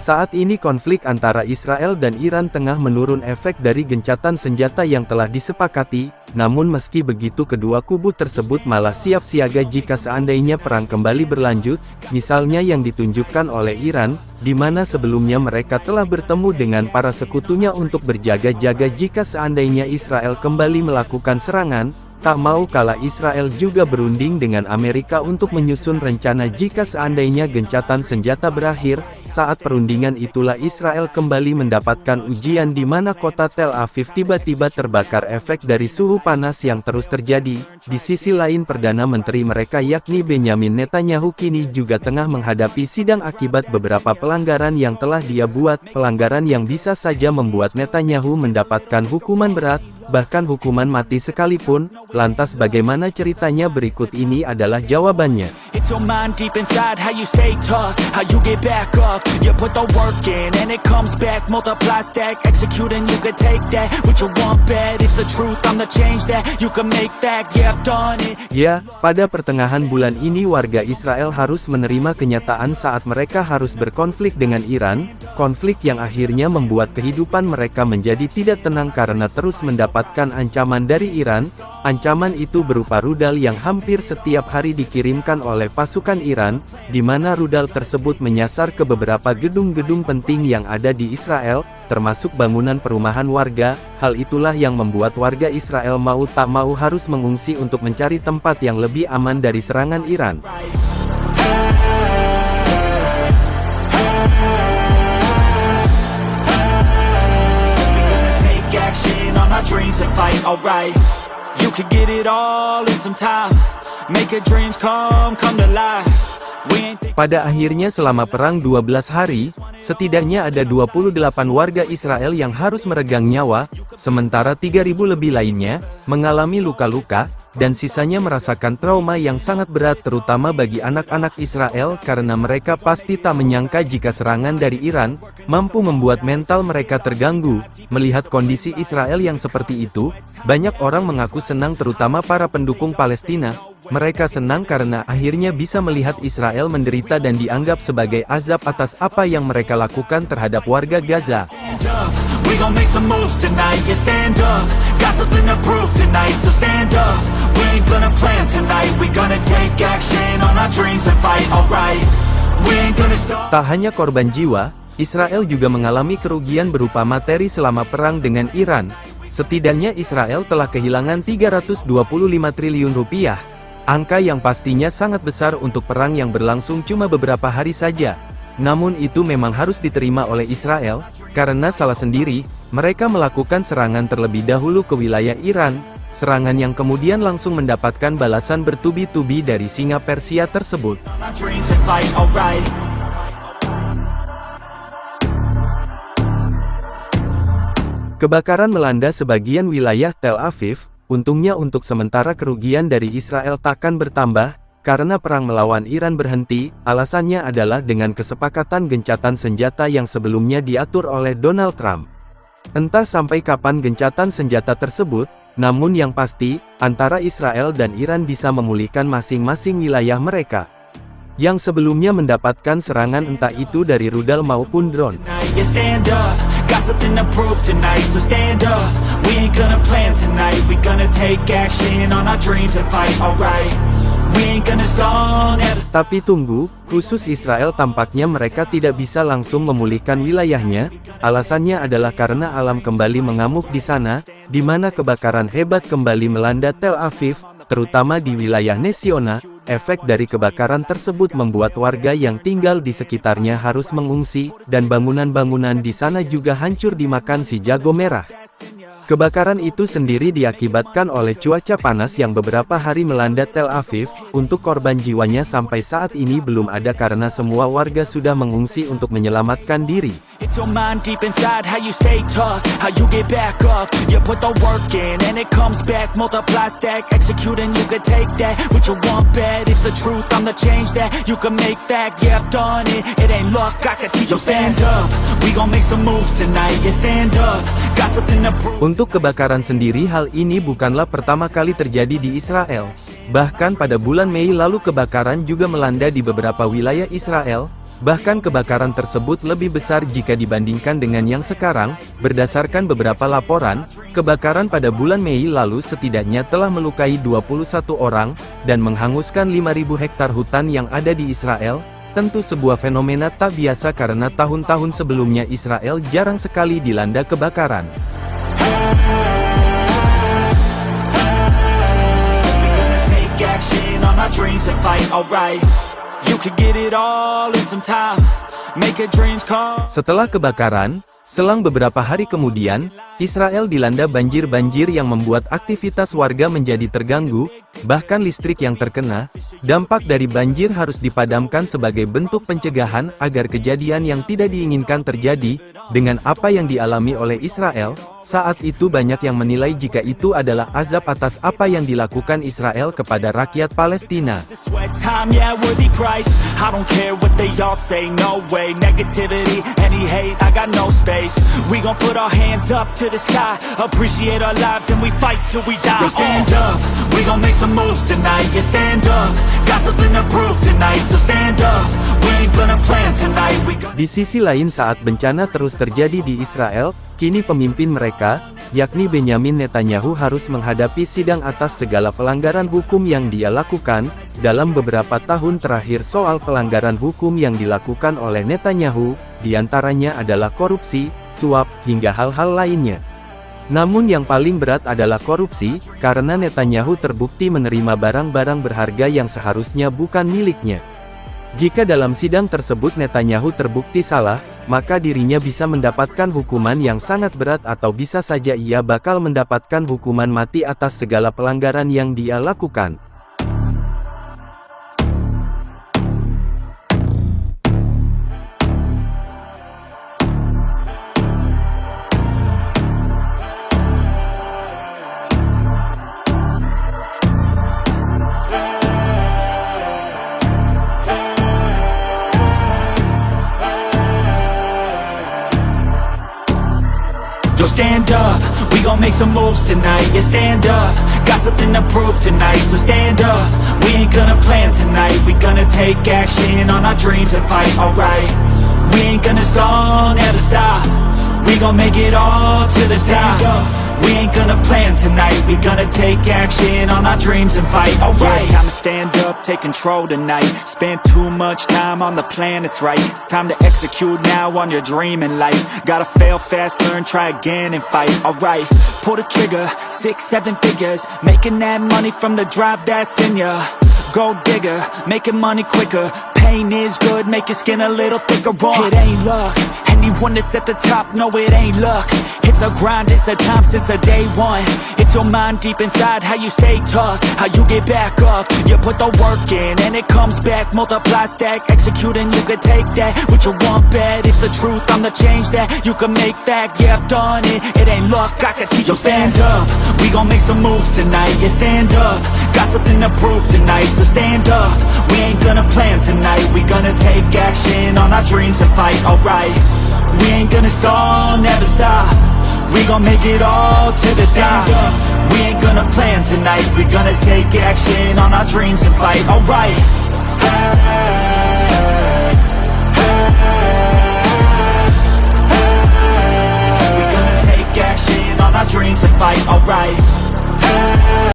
Saat ini konflik antara Israel dan Iran tengah menurun efek dari gencatan senjata yang telah disepakati, namun meski begitu kedua kubu tersebut malah siap siaga jika seandainya perang kembali berlanjut, misalnya yang ditunjukkan oleh Iran, di mana sebelumnya mereka telah bertemu dengan para sekutunya untuk berjaga-jaga jika seandainya Israel kembali melakukan serangan. Tak mau kalah Israel juga berunding dengan Amerika untuk menyusun rencana jika seandainya gencatan senjata berakhir. Saat perundingan itulah Israel kembali mendapatkan ujian di mana kota Tel Aviv tiba-tiba terbakar efek dari suhu panas yang terus terjadi. Di sisi lain Perdana Menteri mereka yakni Benyamin Netanyahu kini juga tengah menghadapi sidang akibat beberapa pelanggaran yang telah dia buat, pelanggaran yang bisa saja membuat Netanyahu mendapatkan hukuman berat, bahkan hukuman mati sekalipun. Lantas bagaimana ceritanya? Berikut ini adalah jawabannya. Ya, pada pertengahan bulan ini warga Israel harus menerima kenyataan saat mereka harus berkonflik dengan Iran, konflik yang akhirnya membuat kehidupan mereka menjadi tidak tenang karena terus mendapatkan ancaman dari Iran. Ancaman itu berupa rudal yang hampir setiap hari dikirimkan oleh pasukan Iran, di mana rudal tersebut menyasar ke beberapa gedung-gedung penting yang ada di Israel, termasuk bangunan perumahan warga. Hal itulah yang membuat warga Israel mau tak mau harus mengungsi untuk mencari tempat yang lebih aman dari serangan Iran. You could get it all in some time. Make your dreams come to life. Pada akhirnya selama perang 12 hari, setidaknya ada 28 warga Israel yang harus meregang nyawa, sementara 3.000 lebih lainnya mengalami luka-luka, dan sisanya merasakan trauma yang sangat berat terutama bagi anak-anak Israel karena mereka pasti tak menyangka jika serangan dari Iran mampu membuat mental mereka terganggu. Melihat kondisi Israel yang seperti itu, banyak orang mengaku senang terutama para pendukung Palestina. Mereka senang karena akhirnya bisa melihat Israel menderita dan dianggap sebagai azab atas apa yang mereka lakukan terhadap warga Gaza. We gon' make some moves tonight, yeah stand up. Got something to prove tonight, so stand up. We ain't gonna plan tonight, we gonna take action on our dreams and fight, alright. We ain't gonna stop. Tak hanya korban jiwa, Israel juga mengalami kerugian berupa materi selama perang dengan Iran. Setidaknya Israel telah kehilangan 325 triliun rupiah. Angka yang pastinya sangat besar untuk perang yang berlangsung cuma beberapa hari saja. Namun itu memang harus diterima oleh Israel, karena salah sendiri, mereka melakukan serangan terlebih dahulu ke wilayah Iran, serangan yang kemudian langsung mendapatkan balasan bertubi-tubi dari singa Persia tersebut. Kebakaran melanda sebagian wilayah Tel Aviv. Untungnya untuk sementara kerugian dari Israel takkan bertambah, karena perang melawan Iran berhenti. Alasannya adalah dengan kesepakatan gencatan senjata yang sebelumnya diatur oleh Donald Trump. Entah sampai kapan gencatan senjata tersebut, namun yang pasti, antara Israel dan Iran bisa memulihkan masing-masing wilayah mereka, yang sebelumnya mendapatkan serangan entah itu dari rudal maupun drone. Got something to prove tonight, so stand up. We ain't gonna plan tonight, we gonna take action on our dreams and fight, alright. We ain't gonna stall. Tapi tunggu, khusus Israel tampaknya mereka tidak bisa langsung memulihkan wilayahnya. Alasannya adalah karena alam kembali mengamuk di sana, di mana kebakaran hebat kembali melanda Tel Aviv, terutama di wilayah Nesiona. Efek dari kebakaran tersebut membuat warga yang tinggal di sekitarnya harus mengungsi, dan bangunan-bangunan di sana juga hancur dimakan si jago merah. Kebakaran itu sendiri diakibatkan oleh cuaca panas yang beberapa hari melanda Tel Aviv. Untuk korban jiwanya sampai saat ini belum ada karena semua warga sudah mengungsi untuk menyelamatkan diri. Untuk kebakaran sendiri, hal ini bukanlah pertama kali terjadi di Israel. Bahkan pada bulan Mei lalu kebakaran juga melanda di beberapa wilayah Israel. Bahkan kebakaran tersebut lebih besar jika dibandingkan dengan yang sekarang. Berdasarkan beberapa laporan, kebakaran pada bulan Mei lalu setidaknya telah melukai 21 orang, dan menghanguskan 5.000 hektar hutan yang ada di Israel. Tentu sebuah fenomena tak biasa karena tahun-tahun sebelumnya Israel jarang sekali dilanda kebakaran. Setelah kebakaran, selang beberapa hari kemudian, Israel dilanda banjir-banjir yang membuat aktivitas warga menjadi terganggu, bahkan listrik yang terkena. Dampak dari banjir harus dipadamkan sebagai bentuk pencegahan agar kejadian yang tidak diinginkan terjadi. Dengan apa yang dialami oleh Israel, saat itu banyak yang menilai jika itu adalah azab atas apa yang dilakukan Israel kepada rakyat Palestina. Appreciate our lives and we fight till we die. Yo, stand up, we gon' make some moves tonight. Yeah, stand up, got something to prove tonight. So stand up, we ain't gonna plan tonight. Di sisi lain, saat bencana terus terjadi di Israel, kini pemimpin mereka, yakni Benyamin Netanyahu, harus menghadapi sidang atas segala pelanggaran hukum yang dia lakukan. Dalam beberapa tahun terakhir, soal pelanggaran hukum yang dilakukan oleh Netanyahu, diantaranya adalah korupsi, suap, hingga hal-hal lainnya. Namun yang paling berat adalah korupsi, karena Netanyahu terbukti menerima barang-barang berharga yang seharusnya bukan miliknya. Jika dalam sidang tersebut Netanyahu terbukti salah, maka dirinya bisa mendapatkan hukuman yang sangat berat, atau bisa saja ia bakal mendapatkan hukuman mati atas segala pelanggaran yang dia lakukan. Yo, stand up, we gon' make some moves tonight. Yeah, stand up, got something to prove tonight. So stand up, we ain't gonna plan tonight. We gonna take action on our dreams and fight, alright. We ain't gonna stall, never stop. We gon' make it all to the top. We ain't gonna plan tonight. We gonna take action on our dreams and fight, alright. Yeah, time to stand up, take control tonight. Spend too much time on the plan, it's right. It's time to execute now on your dream in life. Gotta fail fast, learn, try again and fight, alright. Pull the trigger, 6, 7 figures. Making that money from the drive that's in ya. Gold digger, making money quicker. Pain is good, make your skin a little thicker. It ain't luck, anyone that's at the top, no it ain't luck. It's a grind, it's a time since the day one. It's your mind deep inside, how you stay tough, how you get back up. You put the work in and it comes back. Multiply, stack, execute and you can take that. What you want bad, it's the truth, I'm the change that you can make fact. Yeah, I've done it, it ain't luck, I can teach you. Stand up, we gon' make some moves tonight. Yeah, stand up, got something to prove tonight. So stand up, we ain't gonna plan tonight. We gonna take action on our dreams and fight, alright. We ain't gonna stall, never stop. We gon' make it all to the top. We ain't gonna plan tonight. We gonna take action on our dreams and fight, alright. We gonna take action on our dreams and fight, alright.